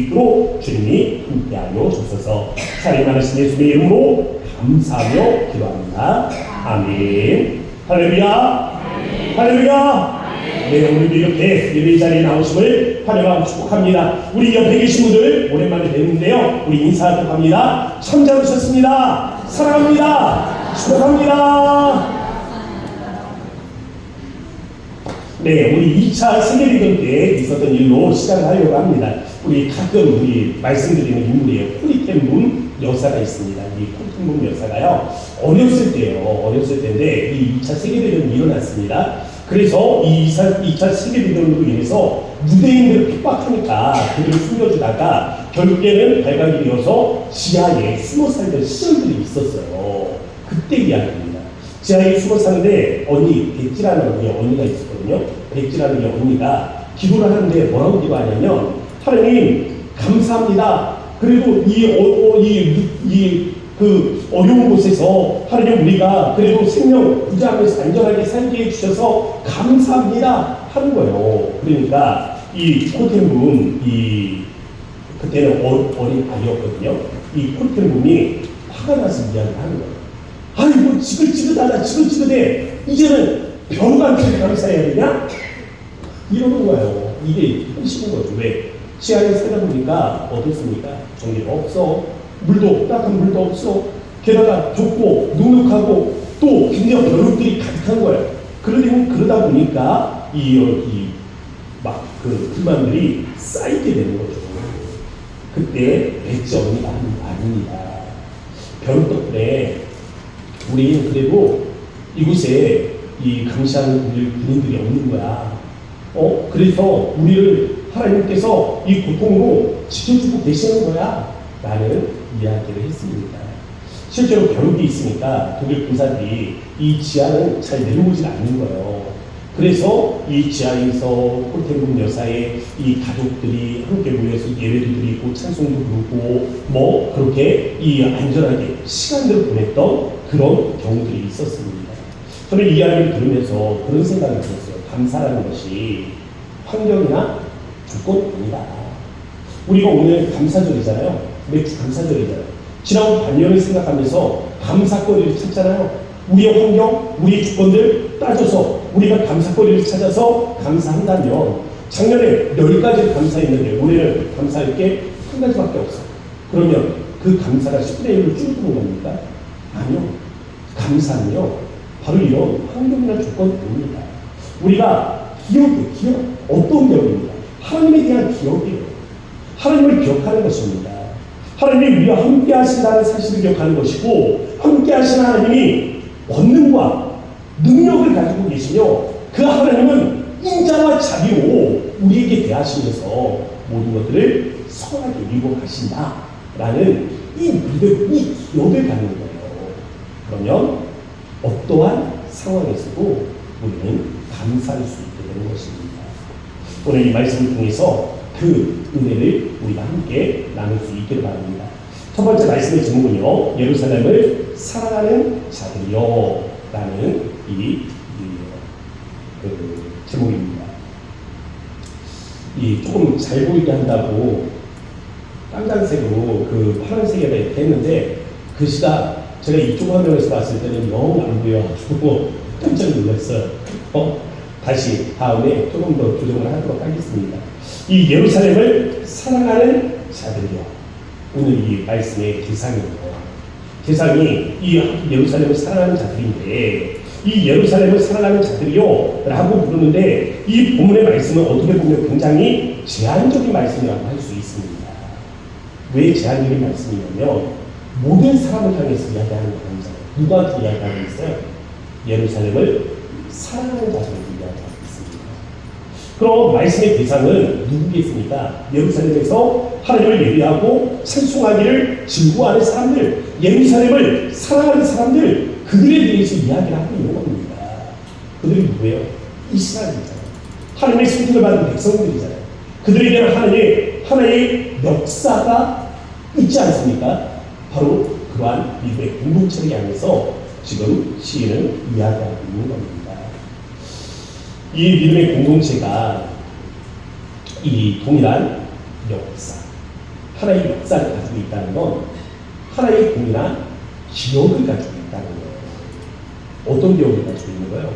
로 주님이 함께하여 주소서. 사랑이 많으신 예수님의 이름으로 감사하며 기도합니다. 아멘. 할렐루야. 할렐루야. 네, 오늘도 이렇게 예배 자리에 나오심을 환영하고 축복합니다. 우리 옆에 계신 분들 오랜만에 뵙는데요. 우리 인사하도록 합니다. 참 잘 오셨습니다. 사랑합니다. 축복합니다. 네, 우리 2차 세계대전 때 있었던 일로 시작을 하려고 합니다. 우리 가끔 말씀드리는 인물이에요. 코리텐문 여사가 있습니다. 이 코리텐문 여사가요, 어렸을 때인데 이 2차 세계대전이 일어났습니다. 그래서 이 2차 세계대전으로 인해서 유대인들을 핍박하니까 그들을 숨겨주다가 결국에는 발각이 되어서 지하에 숨어 살던 시절들이 있었어요. 그때 이야기입니다. 지하에 숨어 사는데 백지라는 언니가 있었거든요. 백지라는 언니가 기도를 하는데 뭐라고 기도하냐면, 하나님 감사합니다. 그래도 그 어려운 곳에서 하나님 우리가 그래도 생명 유지하면서 안전하게 살게 해주셔서 감사합니다 하는 거예요. 그러니까 이 코텐분, 그때는 어린 아이였거든요. 이 코텐분이 화가 나서 이야기를 하는 거예요. 아이고 지긋지긋해. 이제는 병간테 감사해야 되냐? 이러는 거예요. 이게 힘쓰는 거죠. 왜? 지하에 살다 보니까 어떻습니까? 전기가 없어. 따뜻한 물도 없어. 게다가 좁고 눅눅하고 또 굉장히 벼룩들이 가득한 거예요. 그러다 보니까 그 불만들이 쌓이게 되는 거죠. 그때 백지 언니가 아닙니다. 벼룩 덕분에 우리는 그래도 이곳에 감시하는 군인들이 없는 거야. 그래서 우리를 하나님께서 이 고통으로 지켜주고 계시는 거야 라는 이야기를 했습니다. 실제로 벼룩이 있으니까 독일 군사들이 이 지하는 잘 내려오지 않는 거예요. 그래서 이 지하에서 코텐분 여사의 이 가족들이 함께 모여서 예배도 드리고 찬송도 부르고 그렇게 안전하게 시간을 보냈던 그런 경우들이 있었습니다. 저는 이 이야기를 들으면서 그런 생각을 들었어요. 감사라는 것이 환경이나 조건이 아니다. 우리가 오늘 감사절이잖아요. 매주 감사절이잖아요. 지난 반년을 생각하면서 감사거리를 찾잖아요. 우리의 환경, 우리의 조건들 따져서 우리가 감사거리를 찾아서 감사한다면, 작년에 10가지를 감사했는데 올해는 감사할 게 한 가지밖에 없어. 그러면 그 감사가 10분의 1로 줄어드는 겁니까? 아니요. 감사는요, 바로 이런 환경이나 조건입니다. 우리가 기억, 어떤 기억입니까? 하나님에 대한 기억이에요. 하나님을 기억하는 것입니다. 하나님이 우리와 함께 하신다는 사실을 기억하는 것이고, 함께 하신 하나님이 권능과 능력을 가지고 계시며, 그 하나님은 인자와 자비로 우리에게 대하시면서 모든 것들을 선하게 이루고 가신다라는 이 믿음, 이 기억을 갖는 거예요. 그러면 어떠한 상황에서도 우리는 감사할 수 있게 되는 것입니다. 오늘 이 말씀을 통해서 그 은혜를 우리가 함께 나눌 수 있기를 바랍니다. 첫 번째 말씀의 제목은요, 예루살렘을 사랑하는 자들이요 라는 제목입니다. 조금 잘 보이게 한다고 깜짝색으로 파란색에다 이렇게 했는데, 글씨가 제가 이쪽 화면에서 봤을 때는 영 안 보여가지고 깜짝 놀랐어요. 다시 다음에 조금 더 조정을 하도록 하겠습니다. 이 예루살렘을 사랑하는 자들이요. 오늘 이 말씀의 대상이 이 예루살렘을 사랑하는 자들인데, 이 예루살렘을 사랑하는 자들이요 라고 부르는데, 이 본문의 말씀은 어떻게 보면 굉장히 제한적인 말씀이라고 할 수 있습니다. 왜 제한적인 말씀이냐면, 모든 사람을 향해서 이야기하는 거 아니잖아요. 누구한테 이야기하고 있어요? 예루살렘을 사랑하는 자들에게 이야기하고 있습니다. 그럼 말씀의 대상은 누구겠습니까? 예루살렘에서 하나님을 예배하고 찬송하기를 즐거워하는 사람들, 예루살렘을 사랑하는 사람들, 그들에 대해서 이야기를 하고 있는 겁니다. 그들이 누구예요? 이스라엘이잖아요. 하나님의 선택을 받은 백성들이잖아요. 그들에게는 하나의 역사가 있지 않습니까? 바로 그러한 믿음의 공동체를 향해서 지금 시인은 이야기하고 있는 겁니다. 이 믿음의 공동체가 이 동일한 역사, 하나의 역사를 가지고 있다는 건 하나의 동일한 기억을 가지고 있다는 거예요. 어떤 기억을 가지고 있는 거예요?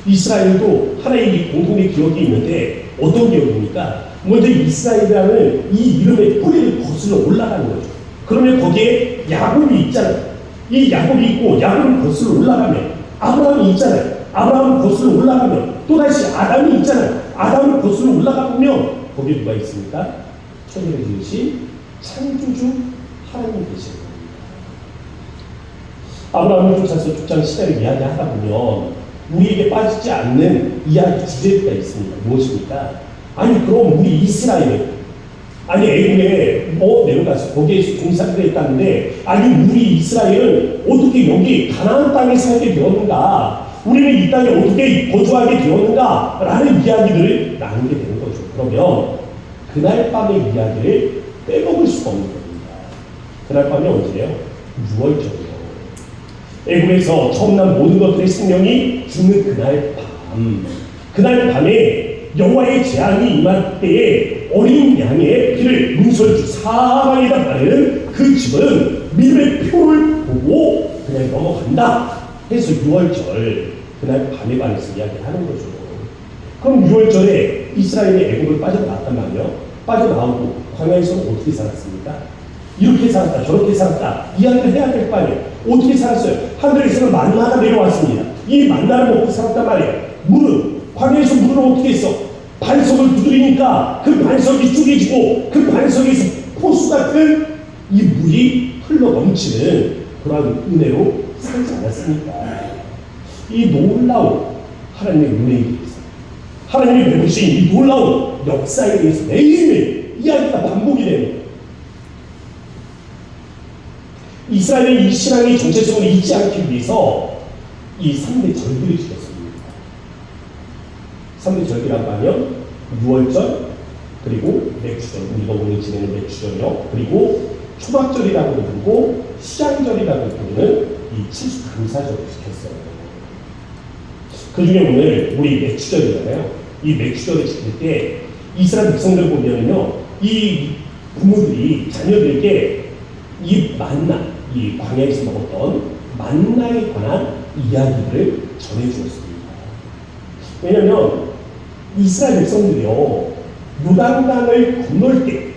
이스라엘도 하나의 이 공통의 기억이 있는데 어떤 기억입니까? 먼저 이스라엘이라는 이 이름의 뿌리를 거슬러 올라가는 거죠. 그러면 거기에 야곱이 있잖아요. 이 야곱이 있고 야곱을 거슬러 올라가면 아브라함이 있잖아요. 아브라함을 거슬러 올라가면 또다시 아담이 있잖아요. 아담을 거슬러 올라가보면 거기에 누가 있습니까? 천지를 지으신 창조주 하나님 계신 겁니다. 아브라함을 쫓아서 쫓아온 시대를 이야기하다 보면 우리에게 빠지지 않는 이야기 주제가 있습니다. 무엇입니까? 아니 그럼 우리 이스라엘 아니 애굽에 내려가서 거기에서 공사를 했다는데 아니 우리 이스라엘은 어떻게 여기 가나안 땅에 살게 되었는가? 우리는 이 땅에 어떻게 거주하게 되었는가? 라는 이야기들을 나누게 되는 거죠. 그러면 그날 밤의 이야기를 빼먹을 수가 없는 겁니다. 그날 밤이 언제예요? 6월절이요. 애굽에서 처음 난 모든 것들의 생명이 죽는 그날 밤에 여호와의 재앙이 임할 때에 어린 양의 피를 문설주 사방에다 바르는 그 집은 믿음의 표를 보고 그냥 넘어간다 해서 6월절 그날 밤에 관해서 이야기하는 거죠. 그럼 6월절에 이스라엘이 애굽을 빠져나왔단 말이에요. 빠져나오고 광야에서는 어떻게 살았습니까? 이렇게 살았다 저렇게 살았다 이야기를 해야 될 거 아니에요. 어떻게 살았어요? 하늘에서는 만나가 내려왔습니다. 이 만나를 먹고 살았단 말이에요. 물은 광야에서 물을 어떻게 했어? 반석을 두드리니까 그 반석이 쪼개지고 그 반석에서 포수 같은 이 물이 흘러 넘치는 그러한 은혜로 살지 않았습니까? 이 놀라운 하나님의 은혜에 대해서 하나님이 베푸신 이 놀라운 역사에 대해서 매일매일 이야기가 반복이 되는 거예요. 이스라엘의 이 신앙의 정체성을 잊지 않기 위해서 이 3대 절기를 지켰습니다. 3대 절기라고 하면 6월절, 그리고 맥주절, 우리가 오늘 지내는 맥주절이요. 그리고 초막절이라고도 부르고 시장절이라고 부르는 이 칠수감사절을 지켰어요. 그 중에 오늘 우리 맥주절이잖아요. 이 맥주절을 지킬 때 이스라엘 백성들 보면요, 이 부모들이 자녀들에게 이 만나, 이 광야에서 먹었던 만나에 관한 이야기들을 전해주었습니다. 왜냐하면 이스라엘 백성들이요, 요단강을 건널 때,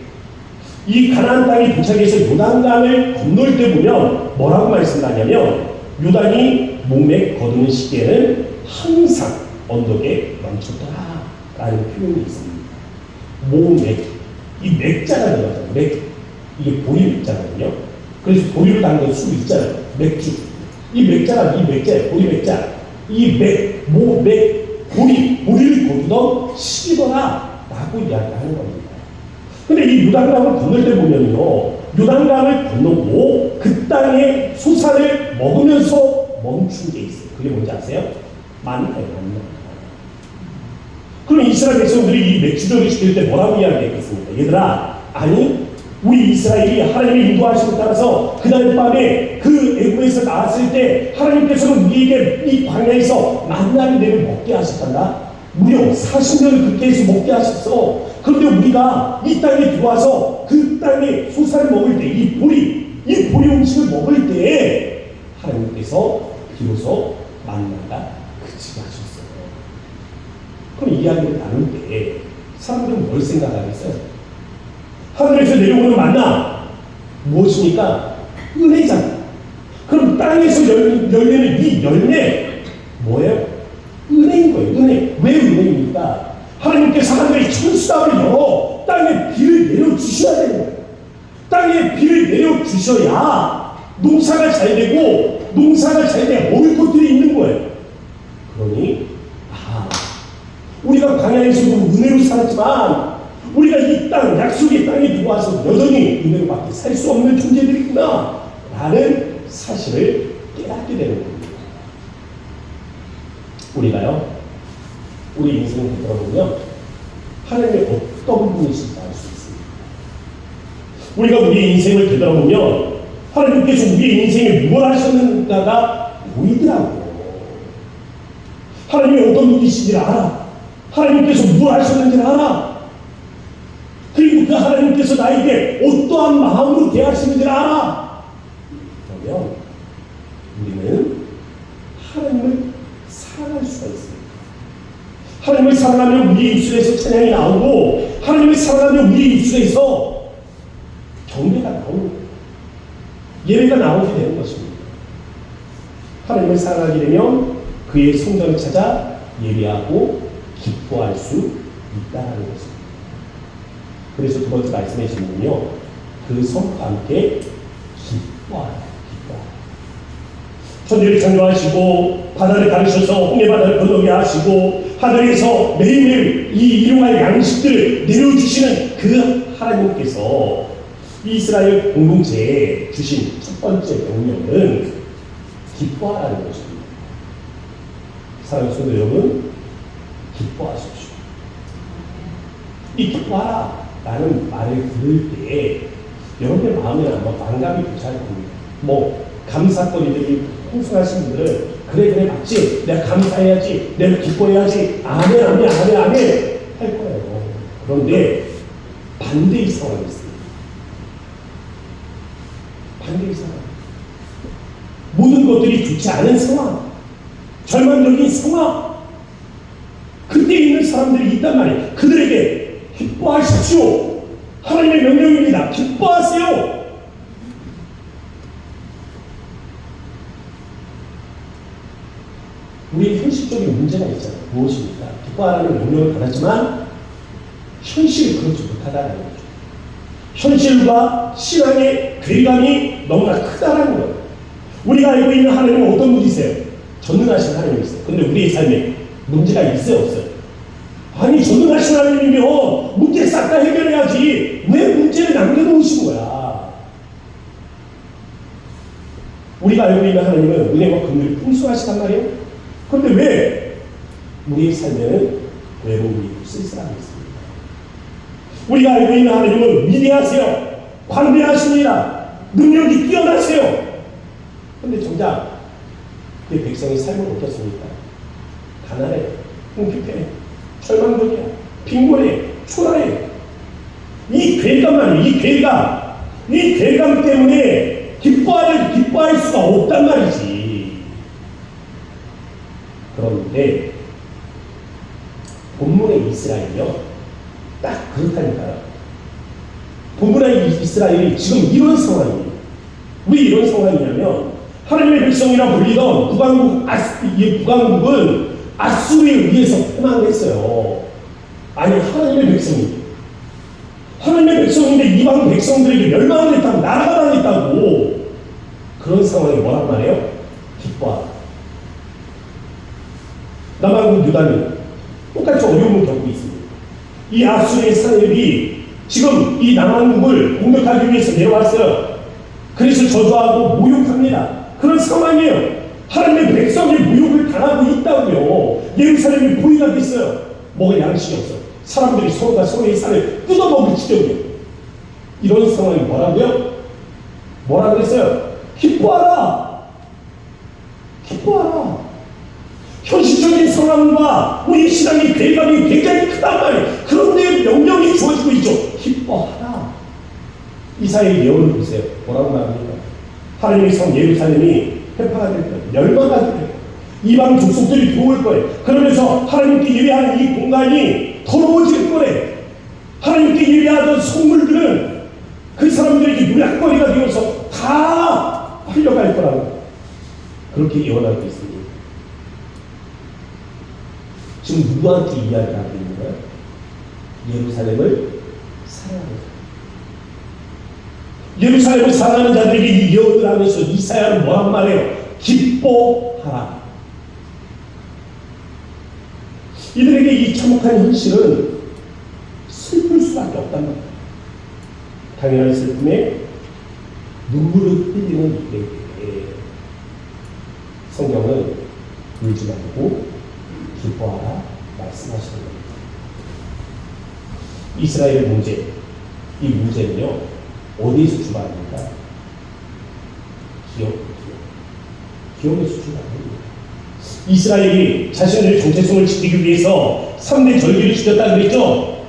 이 가나안 땅에 도착해서 요단강을 건널 때 보면 뭐라고 말씀하냐면 요단이 몸에 거두는 시기에는 항상 언덕에 멈췄더라 라는 표현이 있습니다. 모맥, 이 맥자가 들어가잖아요. 맥, 이게 보리 맥자거든요. 그래서 보리를 담근 술 있잖아요. 맥주. 이 맥자가 이 맥자예요. 보리 맥자. 이 맥, 모맥, 보리를 거두던 시기더라 라고 이야기하는 겁니다. 근데 이 요단강을 건널 때 보면요, 요단강을 건너고 그 땅의 소산을 먹으면서 멈춘 게 있어요. 그게 뭔지 아세요? 만나예요, 만나. 그럼 이스라엘 백성들이 이 맥주절을 지킬 때 뭐라고 이야기했겠습니까? 얘들아, 아니 우리 이스라엘이 하나님의 인도하심에 따라서 그날 밤에 그 애굽에서 나왔을 때 하나님께서는 우리에게 이 광야에서 만나를 내려 먹게 하셨단다. 무려 40년을 그렇게 해서 먹게 하셨어. 그런데 우리가 이 땅에 들어와서 그 땅의 소산을 먹을 때, 이 보리 음식을 먹을 때 하나님께서 비로소 만나가 그치게 하셨어요. 그럼 이야기를 나눌 때 사람들은 뭘 생각하겠어요? 하늘에서 내려오는 만나 무엇입니까? 은혜잖아. 그럼 땅에서 열리는 이 열매 뭐예요? 은혜인 거예요. 은혜. 왜 은혜입니까? 하나님께서 하늘의 천수담을 열어 땅에 비를 내려주셔야 되는 거예요. 땅에 비를 내려주셔야 농사가 잘 되고, 농사가 잘 돼야 먹을 것들이 있는 거예요. 그러니 우리가 광야에서도 은혜로 살았지만 우리가 이 땅, 약속의 땅에 들어와서 여전히 은혜로 밖에 살 수 없는 존재들이구나 라는 사실을 깨닫게 되는 겁니다. 우리가요, 우리 인생을 되돌아보면 하나님의 어떤 분이신지 알 수 있습니다. 우리가 우리의 인생을 되돌아보면 하나님께서 우리의 인생에 뭘 하셨는가가 보이더라고요. 하나님이 어떤 분이신지를 알아. 하나님께서 뭘 하셨는지를 알아. 그리고 그 하나님께서 나에게 어떠한 마음으로 대하시는지를 알아. 그러면 우리는 하나님을 사랑할 수가 있습니다. 하나님을 사랑하면 우리 입술에서 찬양이 나오고, 하나님을 사랑하면 우리 입술에서 경배가 나오고 예배가 나오게 되는 것입니다. 하나님을 사랑하게 되면 그의 성전을 찾아 예배하고 기뻐할 수 있다는 것입니다. 그래서 두 번째 말씀해 주시면요, 그 성과 함께 기뻐하라. 천지를 창조하시고 바다를 가르셔서 홍해 바다를 건너게 하시고 하늘에서 매일매일 이 일용할 양식들을 내려주시는 그 하나님께서 이스라엘 공동체에 주신 첫 번째 명령은 기뻐하라는 것입니다. 사랑하는 성도 여러분, 기뻐하십시오. 이 기뻐하라 라는 말을 들을 때 여러분의 마음에 아마 만감이 도착할 겁니다. 감사거리들이 풍성하신 분들은 그래 맞지, 내가 감사해야지, 내가 기뻐해야지, 아멘 할 거예요. 그런데 반대의 상황이 있습니다. 반대의 상황, 모든 것들이 좋지 않은 상황, 절망적인 상황, 그때 있는 사람들이 있단 말이에요. 그들에게 기뻐하십시오. 하나님의 명령입니다. 기뻐하세요. 우리 현실적인 문제가 있잖아요. 무엇입니까? 기뻐하라는 명령을 받았지만 현실이 그렇지 못하다는 거죠. 현실과 신앙의 괴리감이 너무나 크다는 거예요. 우리가 알고 있는 하나님은 어떤 분이세요? 전능하신 하나님이세요. 근데 우리의 삶에 문제가 있어요, 없어요? 아니, 전능하신 하나님이면 문제 싹 다 해결해야지 왜 문제를 남겨놓으신 거야? 우리가 알고 있는 하나님은 은혜와 긍휼이 풍성하시단 말이에요. 그런데 왜 우리의 삶에는 외로움이 쓸쓸함이 있습니다. 우리가 알고 있는 하나님은 위대하세요. 광대하십니다. 능력이 뛰어나세요. 그런데 정작 그 백성의 삶은 어떻습니까? 가난해, 궁핍해, 절망적이야, 빈곤해, 초라해. 이 괴감만, 이 괴감 때문에 기뻐할 수가 없단 말이지. 그런데 본문의 이스라엘이요, 딱 그렇다니까요. 본문의 이스라엘이 지금 이런 상황이에요. 왜 이런 상황이냐면 하나님의 백성이라 불리던 북왕국은 아수르에 의해서 패망했어요. 아니, 하나님의 백성인데 이방 백성들에게 멸망을 했다고, 나라가 망했다고. 그런 상황에 뭐란 말이에요? 기뻐하라. 남왕국 유다는 똑같이 어려움을 겪고 있습니다. 이 아수르의 사내들이 지금 이 남왕국을 공격하기 위해서 내려왔어요. 그래서 저주하고 모욕합니다. 그런 상황이에요. 하나님의 백성이 모욕을 당하고 있다고요. 예루살렘이 보이가 됐어요. 먹을 양식이 없어. 사람들이 서로가 서로의 살을 뜯어먹을 지경이에요. 이런 상황이 뭐라고요? 뭐라 그랬어요? 기뻐하라. 현실적인 상황과 우리 신앙의 괴감이 굉장히 크단 말이에요. 그런데 명령이 주어지고 있죠. 기뻐하라. 이사야의 예언을 보세요. 뭐라고 말합니까? 하나님의 성 예루살렘이 회파가 될 거예요. 멸망하게 될 거예요. 이방 족속들이 들어올 거예요. 그러면서 하나님께 예배하는 이 공간이 더러워질 거예요. 하나님께 예배하던 성물들은 그 사람들에게 누락거리가 되어서 다 팔려갈 거라고 그렇게 예언하고 있습니다. 지금 누구한테 이야기를 하고 있는 거예요? 예루살렘을 사랑하는 자. 예루살렘을 사랑하는 자들에게 이 예언을 하면서 이사야는 뭐란 말이에요? 기뻐하라. 이들에게 이 참혹한 현실은 슬플 수밖에 없단 말이에요. 당연한 슬픔에 눈물을 흘리는 이들에게 성경은 울지 말고 기뻐하라 말씀하시는 겁니다. 이스라엘의 문제, 이 문제는요, 어디에서 출발합니까? 기업에서 출발합니다. 이스라엘이 자신들의 정체성을 지키기 위해서 3대 절기를 지켰다 그랬죠?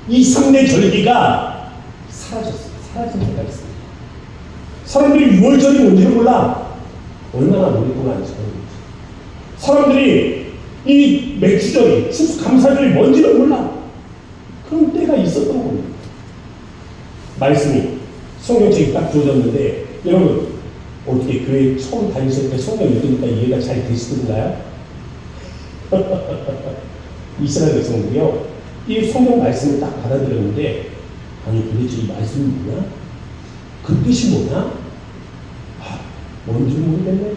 이 3대 절기가 사라졌어요. 사라진 때가 있습니다. 사람들이 6월절이 뭔지를 몰라. 얼마나 오랫동안 지금 사람들이 이 맥주절이 추수감사절이 뭔지를 몰라. 그런 때가 있었던 겁니다. 말씀이 성경책이 딱 주어졌는데 여러분 어떻게 교회 처음 다니실 때 성경 읽으니까 이해가 잘 되시던가요? 이스라엘 백성들이요 이 성경 말씀을 딱 받아들였는데 아니 도대체 이 말씀이 뭐냐? 그 뜻이 뭐냐? 뭔지 모르겠네.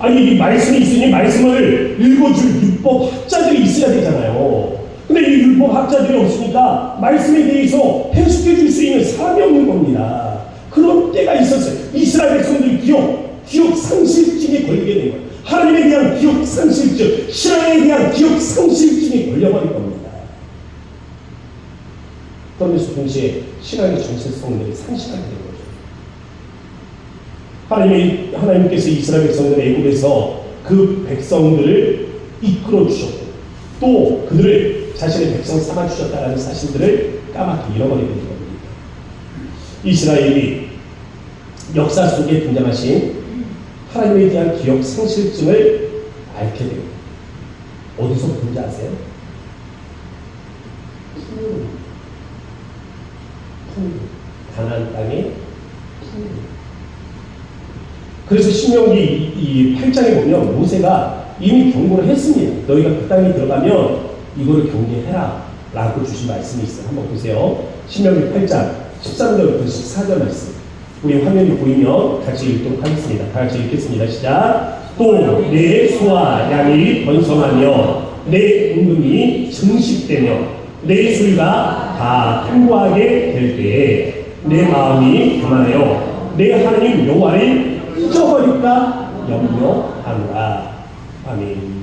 아니 이 말씀이 있으니 말씀을 읽어줄 율법학자들이 있어야 되잖아요. 근데 이 율법학자들이 없으니까 말씀에 대해서 해석해 줄 수 있는 사람이 없는 겁니다. 그런 때가 있었어요. 이스라엘 백성들 기억 상실증에 걸리게 된 거예요. 하나님에 대한 기억 상실증, 신앙에 대한 기억 상실증에 걸려버린 겁니다. 그러면서 동시에 신앙의 정체성들이 상실하게 된 거죠. 하나님께서 이스라엘 백성들을 애굽에서 그 백성들을 이끌어 주셨고 또 그들을 자신의 백성 삼아 주셨다는 사실들을 까맣게 잃어버리게 된 겁니다. 이스라엘이 역사 속에 등장하신 하나님에 대한 기억 상실증을 앓게 됩니다. 어디서 보는지 아세요? 가나안 땅의 풍요. 그래서 신명기 이 8장에 보면 모세가 이미 경고를 했습니다. 너희가 그 땅에 들어가면 이거를 경계해라 라고 주신 말씀이 있어요. 한번 보세요. 신명기 8장 13절부터 14절 말씀. 우리 화면이 보이면 같이 읽도록 하겠습니다. 다 같이 읽겠습니다. 시작. 또 내 소와 양이 번성하며 내 임금이 증식되며 내 소유가 다 풍부하게 될 때에 내 마음이 교만하여 내 하나님 여호와를 잊어버릴까 염려하노라. 아멘.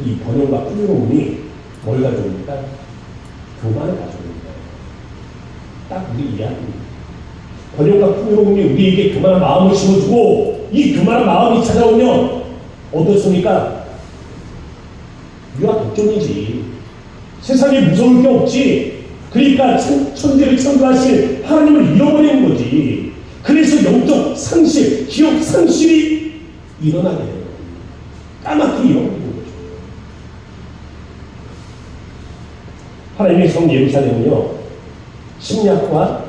이 번영과 풍요로움이 뭘 가져옵니까? 교만을 가져옵니다. 딱 우리 이야기입니다. 번영과 풍요로움이 우리에게 교만한 마음을 심어주고 이 교만한 마음이 찾아오면 어떻습니까? 유아 독존이지. 세상에 무서울 게 없지. 그러니까 천지를 창조하신 하나님을 잃어버리는 거지. 그래서 영적 상실, 기억 상실이 일어나게 되는 겁니다. 까맣게 잃어버리는 거죠. 하나님의 성 예루살렘은요 침략과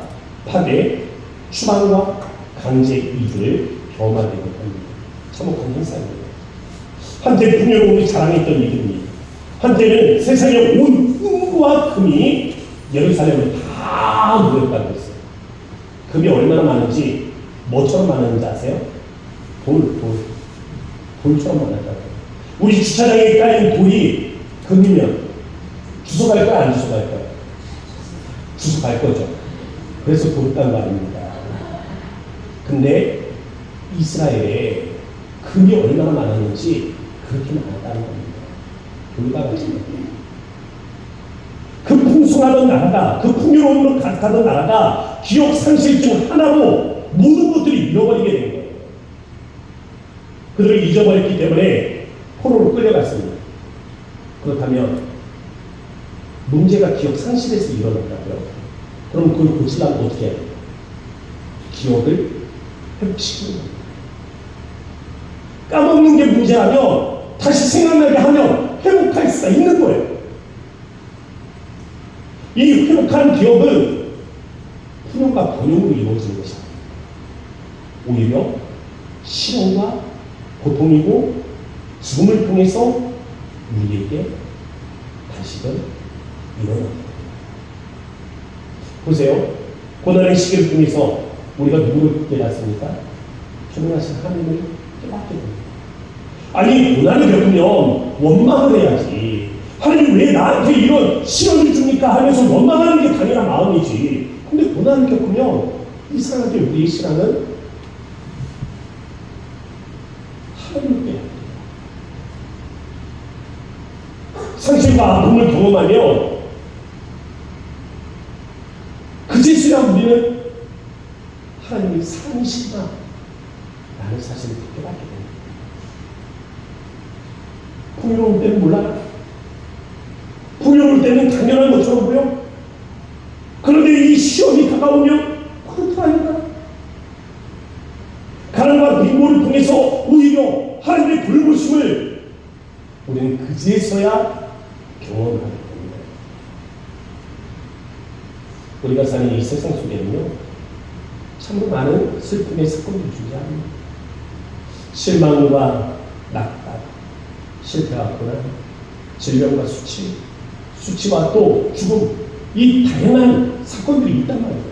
파괴, 추방과 강제 이주를 경험하게 됩니다. 참혹한 현상입니다. 한때 풍요로움이 자랑했던 이들입니다. 한때는 세상의 온 은과 금이 예루살렘을 다 모였다고 했어요. 금이 얼마나 많은지 뭐처럼 많은지 아세요? 돌처럼 많았다고. 우리 주차장에 깔린 돌이 금이면 주소 갈까요? 안 주소 갈까요? 주소 갈 거죠. 그래서 돌단 말입니다. 근데 이스라엘에 금이 얼마나 많았는지 그렇게 많았다는 겁니다. 돌과 같은 겁니다. 그 풍성하던 나라가, 그 풍요로움으로 가득하던 나라가 기억 상실증 하나로 모든 것들이 잃어버리게 된 거예요. 그들을 잊어버렸기 때문에 포로로 끌려갔습니다. 그렇다면 문제가 기억 상실에서 일어났다고요? 그럼 그걸 고치려면 어떻게 해야 돼요? 기억을 회복시키는 겁니다. 까먹는 게 문제라면 다시 생각나게 하면 회복할 수가 있는 거예요. 이 회복한 기억은 훈련과 번영으로 이루어지는 것이 아닙니다. 오히려 실험과 고통이고 죽음을 통해서 우리에게 다시금 일어납니다. 보세요. 고난의 시기를 통해서 우리가 누구를 깨닫습니까? 존귀하신 하나님을 깨닫게 됩니다. 아니 고난을 겪으면 원망을 해야지. 하나님 왜 나한테 이런 시련을 줍니까? 하면서 원망하는 게 당연한 마음이지. 근데 고난을 겪으면 이상하게 우리의 신앙은 하나님을 깨닫게 됩니다. 상실과 아픔을 경험하면 그제서야 우리는 하나님이 살아계시구나 라는 사실을 깨닫게 됩니다. 풍요로운 때는 몰라요. 풍요로울 볼 때는 당연한 것처럼 보여. 그런데 이 시험이 다가오면 그렇더라니까. 가난과 빈곤을 통해서 오히려 하나님의 돌보심을 우리는 그제서야 경험하게 됩니다. 우리가 사는 이 세상 속에는요, 참 많은 슬픔의 사건이 존재합니다. 실망과 낙담, 실패와 고난, 질병과 수치와 또 죽음, 이 다양한 사건들이 있단 말이에요.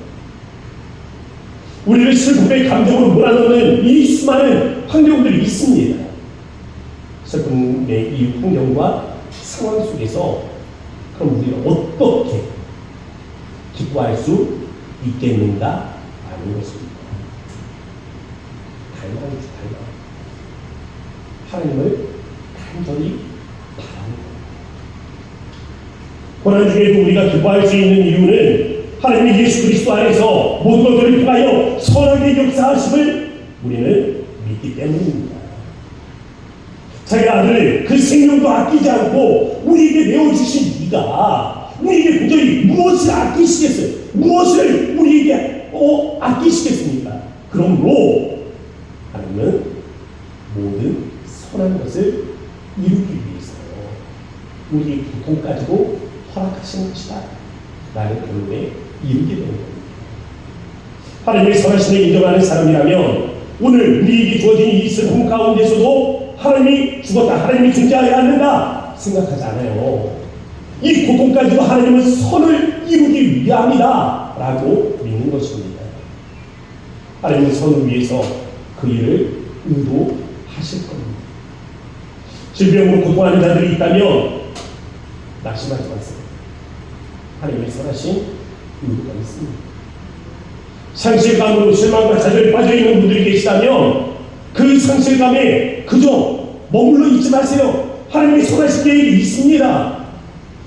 우리를 슬픔의 감정으로 몰아넣는 이 수많은 환경들이 있습니다. 슬픔의 이 환경과 상황 속에서 그럼 우리가 어떻게 기뻐할 수 있겠는가? 아닌 것입니다. 달망이죠, 달망. 하나님을 간절히 바라는 것. 고난 중에도 우리가 기뻐할 수 있는 이유는 하나님의 예수 그리스도 안에서 모든 것들을 통하여 선하게 역사하심을 우리는 믿기 때문입니다. 자기 아들을 그 생명도 아끼지 않고 우리에게 내어주신 이가 우리에게 도저히 무엇을 아끼시겠어요? 무엇을 우리에게 아끼시겠습니까? 그러므로 하나님은 모든 선한 것을 이루기 위해서 우리의 고통까지도 허락하신 것이다 라는 결론에 이르게 되는 겁니다. 하나님의 선하심을 인정하는 사람이라면 오늘 우리에게 주어진 이 슬픔 가운데서도 하나님이 죽었다, 하나님이 존재하지 않는다 생각하지 않아요. 이 고통까지도 하나님은 선을 이루기 위함이다 라고 믿는 것입니다. 하나님은 선을 위해서 그 일을 의도하실 겁니다. 질병으로 고통하는 자들이 있다면 낙심하지 마세요. 하나님의 선하신 의도가 있습니다. 상실감으로 실망과 좌절에 빠져있는 분들이 계시다면 그 상실감에 그저 머물러 있지 마세요. 하나님의 선하신 계획이 있습니다.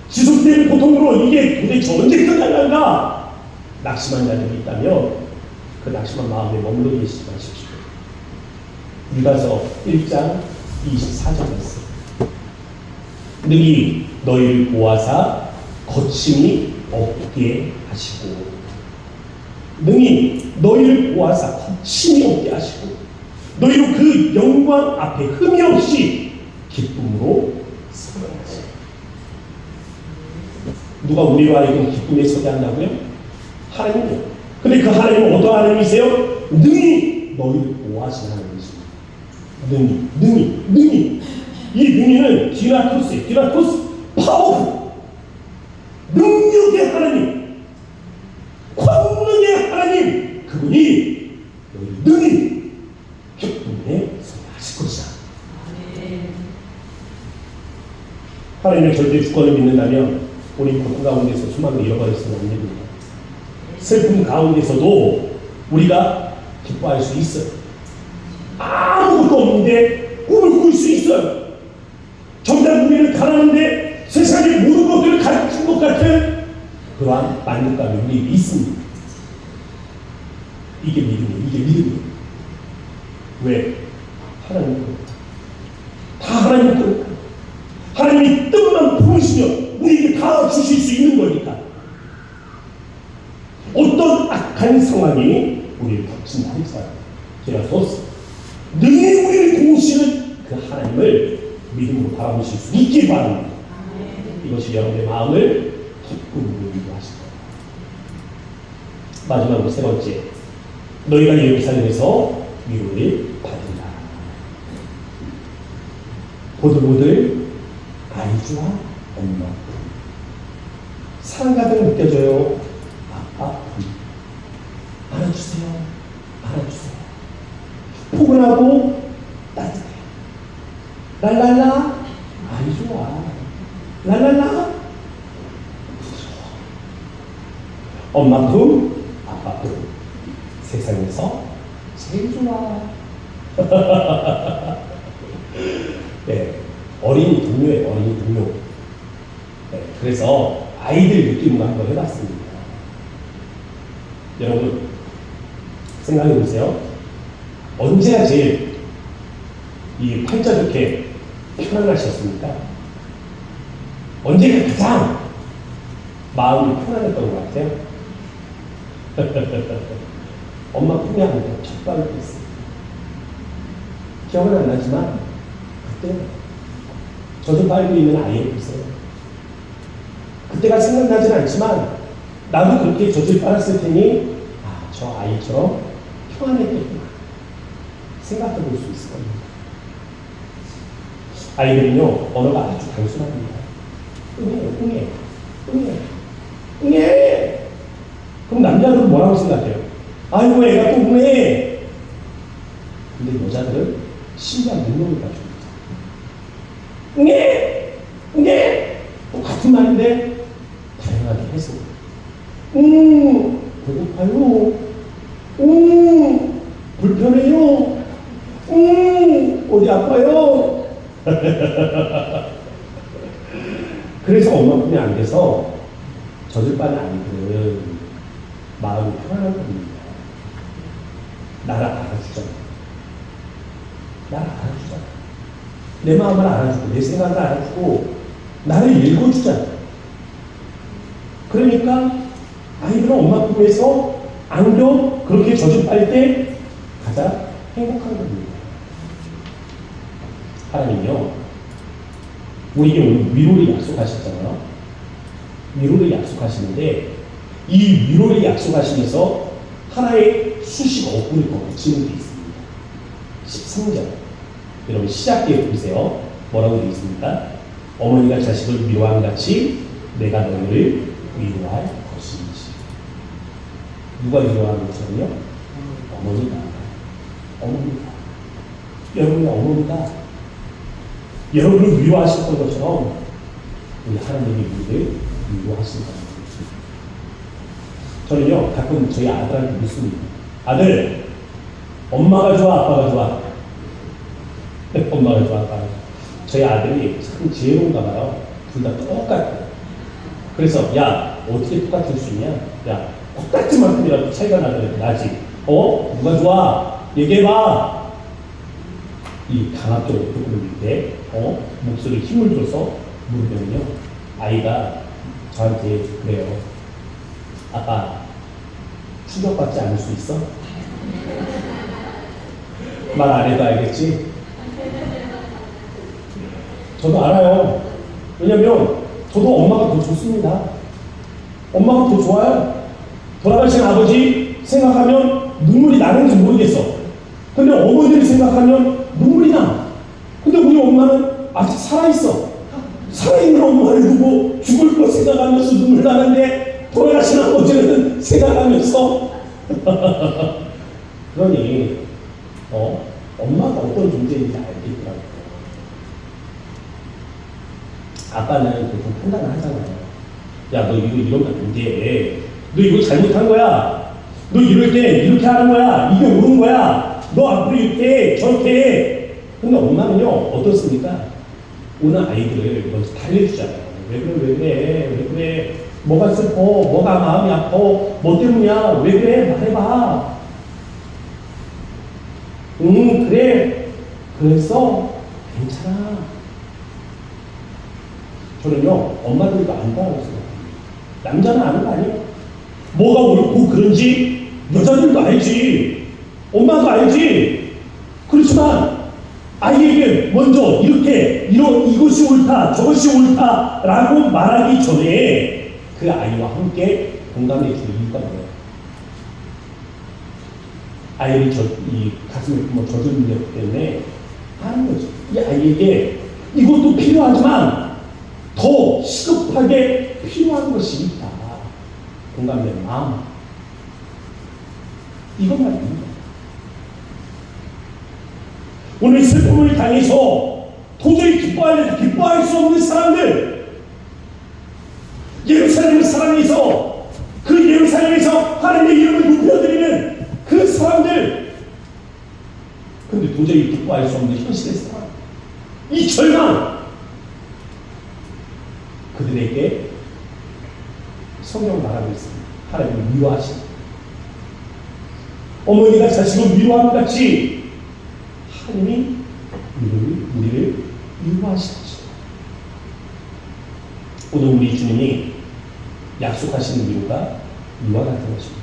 지속되는 고통으로 이게 도대체 언제 끝날란가 낙심한 자들이 있다면 그 낙심한 마음에 머물러 계시지 마십시오. 유다서 1장 24절 말씀. 능히 너희를 보아사 거침이 없게 하시고, 능히 너희를 보아사 거침이 없게 하시고 너희로 그 영광 앞에 흠이 없이 기쁨으로 서게 하시고. 누가 우리로 하여금 기쁨에 서게 한다고요? 하나님이요. 근데 그 하나님은 어떤 하나님이세요? 능히 너희를 보호하시는 하나님이십니다. 능히. 이 능히는 디라토스예요. 디라토스, 파워풀. 능력의 하나님, 권능의 하나님, 그분이 너희를 능히 기쁨에 서게 하실 것이다. 하나님의 절대 주권을 믿는다면 우리 고통 가운데서 소망을 잃어버렸으면 안 됩니다. 슬픔 가운데서도 우리가 기뻐할 수 있어요. 아무것도 없는데 꿈을 꿀 수 있어요. 정작 우리는 가난한데 세상의 모든 것들을 가진 것 같은 그러한 만족감이 우리에게 있습니다. 이게 믿음이에요. 왜? 하나님 다 하나님 거니까. 하나님이 뜻만 부으시면 우리에게 다 주실 수 있는 거니까. 어떤 악한 상황이 우리를 덮친다 할지라도 제가 능히 우리를 도우시는 그 하나님을 믿음으로 바라보실 수 있길 바랍니다. 이것이 여러분의 마음을 기쁨으로 위로하실 겁니다. 마지막으로 세 번째, 너희가 예루살렘에서 위로를 받는다. 보들보들 아이주와 엄마 사랑 가득 느껴져요. 아빠 안아주세요. 포근하고 따뜻해요. 랄랄라 아이 좋아. 랄랄라 엄마 품 아빠 품 세상에서 제일 좋아. 네, 어린이 동료예요. 네, 그래서 아이들 느낌으로 한번 해봤습니다. 여러분 생각해 보세요. 언제가 제일 이 팔자 좋게 편안하셨습니까? 언제가 가장 마음이 편안했던 것 같아요. 엄마 품에 안고 첫 발을 뺐어요. 기억은 안 나지만 그때 젖을 빨고 있는 아이를 보세요. 그때가 생각나진 않지만 나도 그렇게 젖을 빨았을 테니 저 아이처럼 평안했겠구나 생각해 볼 수 있을 겁니다. 아이들은요, 언어가 아주 단순합니다. 응애. 그럼 남자들은 뭐라고 생각해요? 아이고, 애가 또 응애. 근데 여자들은 신기한 능력을 가집니다. 응애. 똑같은 말인데 다양하게 해석. 배고파요. 불편해요. 어디 아파요. 그래서 엄마 품에 안겨서 젖을 빠는 아이들은 마음이 편안한 겁니다. 나를 알아주잖아. 내 마음을 알아주고 내 생각을 알아주고 나를 읽어주잖아. 그러니까 아이들은 엄마 품에서 안겨 그렇게 젖을 빨 때 가장 행복한 겁니다. 하나님요, 우리에게 오늘 위로를 약속하셨잖아요. 위로를 약속하시는데 이 위로를 약속하시면서 하나의 수식 어구를 더 붙이는 게 있습니다. 13절 여러분 시작해 보세요. 뭐라고 되어 있습니까? 어머니가 자식을 위로함 같이 내가 너희를 위로할 것이지. 누가 위로하는 것처럼요? 어머니가. 여러분의 어머니가 여러분을 위로하셨던 것처럼 우리 하나님이 우리를 위로하신다는 거죠. 저는요, 가끔 저희 아들한테 묻습니다. 아들, 엄마가 좋아, 아빠가 좋아? 엄마가 좋아, 아빠가 좋아. 저희 아들이 참 지혜로운가 봐요. 둘 다 똑같아요. 그래서 야, 어떻게 똑같을 수 있냐? 야, 똑같지만큼이라도 차이가 나지. 누가 좋아? 얘기해봐. 이 강압적으로 부르는 때 목소리에 힘을 줘서 물으면요, 아이가 저한테 그래요. 아빠, 충격받지 않을 수 있어? 말 안 해도 알겠지? 저도 알아요. 왜냐면 저도 엄마가 더 좋습니다. 엄마가 더 좋아요. 돌아가신 아버지 생각하면 눈물이 나는지 모르겠어. 근데 어머니를 생각하면 눈물이 나. 근데 우리 엄마는 아직 살아있어. 살아있는 엄마를 두고 죽을 거 생각하면서 눈물 나는데 돌아가신 아버지는 생각하면서 그러니 엄마가 어떤 존재인지 알겠더라고요. 아빠는 보통 판단을 하잖아요. 야, 너 이거 이러면 안 돼. 너 이거 잘못한 거야. 너 이럴 때 이렇게 하는 거야. 이게 옳은 거야. 너 앞으로 이렇게 저렇게 해. 근데 엄마는요, 어떻습니까? 오는 아이들을 먼저 달래주잖아요. 왜 그래? 뭐가 슬퍼? 뭐가 마음이 아파? 뭐 때문이야? 왜 그래? 말해봐. 그래. 그래서 괜찮아. 저는요, 엄마들도 안다고 생각합니다. 남자는 아는 거 아니에요? 뭐가 옳고 그런지 여자들도 알지. 엄마도 알지. 그렇지만 아이에게 먼저 이것이 옳다, 저것이 옳다라고 말하기 전에 그 아이와 함께 공감해 줄 이유가 뭐예요? 아이를 이 가슴에 젖은 문제 때문에 하는 거죠. 이 아이에게 이것도 필요하지만 더 시급하게 필요한 것이 있다. 공감되는 마음. 이것 말입니다. 오늘 슬픔을 당해서 도저히 기뻐할 수 없는 사람들, 예루살렘을 사랑해서 그 예루살렘에서 하나님의 이름을 높여드리는 그 사람들, 근데 도저히 기뻐할 수 없는 현실의 상황, 이 절망, 그들에게 성경 말하고 있습니다. 하나님을 위로하시고 어머니가 자식을 위로하는 같이 하나님이 우리를 위로하시죠. 오늘 우리 주님이 약속하시는 이유가 이와 같은 것입니다.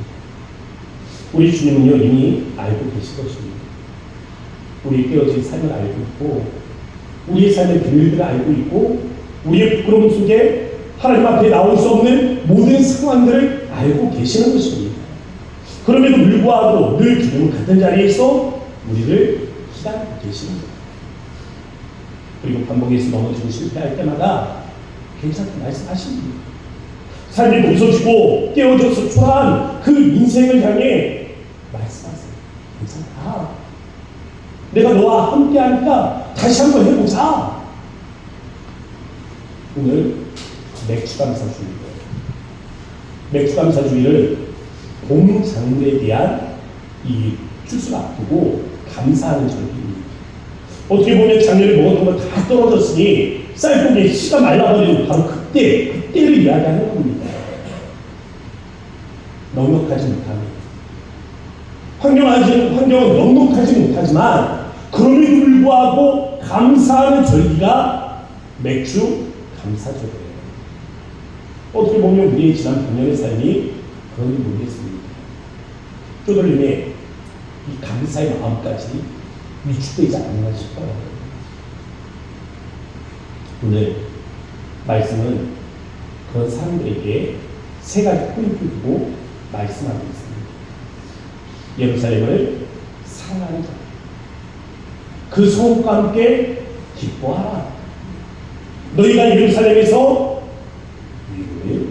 우리 주님은요 이미 알고 계신 것입니다. 우리의 깨어진 삶을 알고 있고 우리의 삶의 비밀들을 알고 있고 우리의 부끄러움 속에 하나님 앞에 나올 수 없는 모든 상황들을 알고 계시는 것입니다. 그럼에도 불구하고 늘 주님은 같은 자리에서 우리를 기다리고 계십니다. 그리고 반복해서 넘어지고 실패할 때마다 괜찮게 말씀하십니다. 삶이 부서지고 깨어져서 초라한 그 인생을 향해 말씀하세요. 괜찮다. 내가 너와 함께하니까 다시 한번 해보자. 오늘 맥주감사주의예요. 맥주감사주의를 봄 장물에 대한 이 추수를 앞두고 감사하는 절기입니다. 어떻게 보면 작년에 먹었던 거 다 떨어졌으니 쌀국에 씨가 말라버리는 바로 그때를 이야기하는 겁니다. 넉넉하지 못합니다. 환경은 넉넉하지 못하지만 그럼에도 불구하고 감사하는 절기가 맥주 감사절이에요. 어떻게 보면 우리의 지난 100년의 삶이 그런지 모르겠습니다. 쪼들림의 이 감사의 마음까지 위축되지 않나 싶어요. 오늘 말씀은 그런 사람들에게 세 가지 포인트를 두고 말씀하고 있습니다. 예루살렘을 사랑하는 자, 그 성과 함께 기뻐하라. 너희가 예루살렘에서 위로를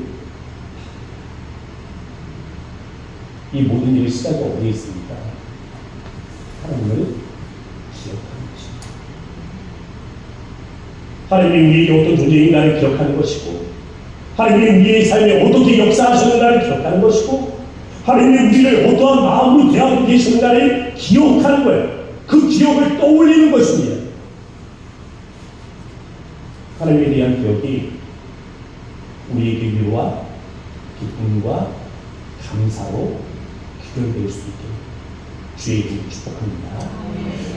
이 모든 일의 시작이 어디에 있습니까? 하나님을 기억하는 것입니다. 하나님이 우리에게 어떤 존재인가를 기억하는 것이고 하나님이 우리의 삶에 어떻게 역사하시는가를 기억하는 것이고 하나님이 우리를 어떠한 마음으로 대하고 계시는가를 기억하는 거예요. 그 기억을 떠올리는 것입니다. 하나님에 대한 기억이 우리에게 위로와 기쁨과 감사로 귀결될 수 있게 주의 이름으로 축복합니다.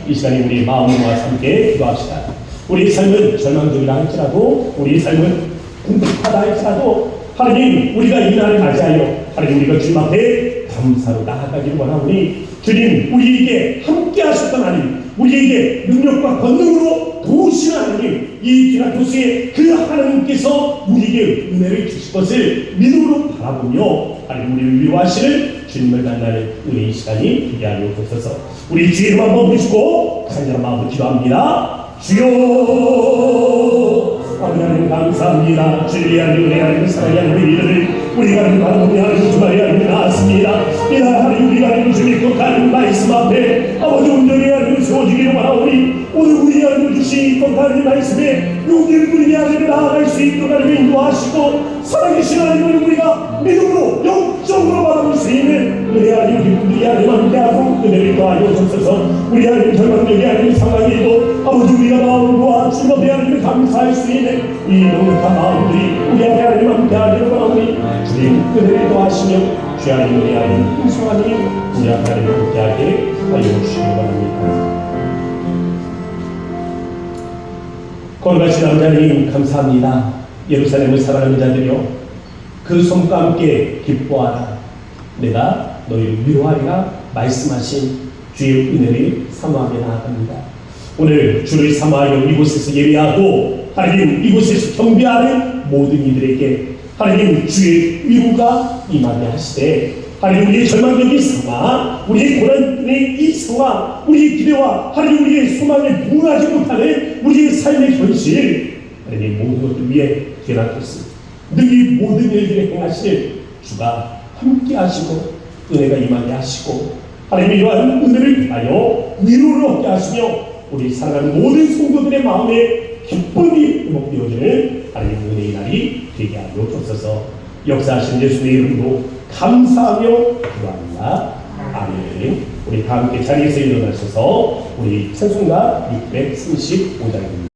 이 시간에 우리 마음을 모아서 함께 기도합시다. 우리의 삶은 절망적이라 할지라도 우리의 삶은 궁핍하다 할지라도 하나님 우리가 이 날을 맞이하여 하나님 우리가 주님 앞에 감사로 나아가기를 원하오니 주님 우리에게 함께 하셨던 하나님 우리에게 능력과 권능으로 도우시는 하나님 이 디나토스의 그 하나님께서 우리에게 은혜를 주실 것을 믿음으로 바라보며 하나님 우리를 위로하시는 주님을 만나는 은혜의 시간이 되게 하여 주옵소서. 우리 주의 이름 한번 부르시고 간절한 마음으로 기도합니다. 주여 하나님 감사합니다. 주의 하나님 은혜 하나님 사랑의 하나님 이들을 우리가 바라보니 하나님 주말에 하나님 나왔습니다. 이날 하나님 우리가 하나님 주님 꼭하는 말씀 앞에 아버지 온전히 하나님 세워지기를 바라오니 오늘 우리 하나님 주신 꼭하는 말씀에 용기를 부리게 하나님 나아갈 수 있도록 하나님 인도하시고 살아계신 하나님을 우리가 믿음으로 영적으로 바라볼 수 있는 우리 하나님 기쁨들이 하나님 함께하고 은혜를 더하여 주옵소서. 우리 하나님 절망적인 하나님 상황에도 아버지 우리가 마음을 모아 주님 앞에 하나님을 감사할 수 있는 이 넉넉한 마음들이 우리 앞에 하나님 함께하기를 바라오니 주님 은혜를 더하시며 주 하나님 우리 하나님 풍성하니 우리 앞에 하나님 함께하게 하여 주시기 바랍니다. 거룩하신 하나님 감사합니다. 예루살렘을 사랑하는 자들이여 그 손과 함께 기뻐하라. 내가 너희를 위로하리라 말씀하신 주의 은혜를 사모하며 나아갑니다. 오늘 주를 사모하여 이곳에서 예배하고 하나님 이곳에서 경배하는 모든 이들에게 하나님 주의 위로가 임하게 하시되 하나님 우리의 절망적인 상황 우리의 고난의 이 상황 우리의 기대와 하나님 우리의 소망에 무너지 못하는 우리의 삶의 현실 하나님 모든 것들 위해 기도하겠습니다. 늘 모든 일들을 행하시는 주가 함께 하시고 은혜가 임하게 하시고 하나님 이러한 은혜를 통하여 위로를 얻게 하시며 우리 사랑하는 모든 성도들의 마음에 기쁨이 회복되어지는 하나님 은혜의 날이 되게 하여 주옵소서. 역사하신 예수님의 이름으로 감사하며 기도합니다. 아멘. 우리 다 함께 자리에서 일어나셔서 우리 찬송가 635장입니다.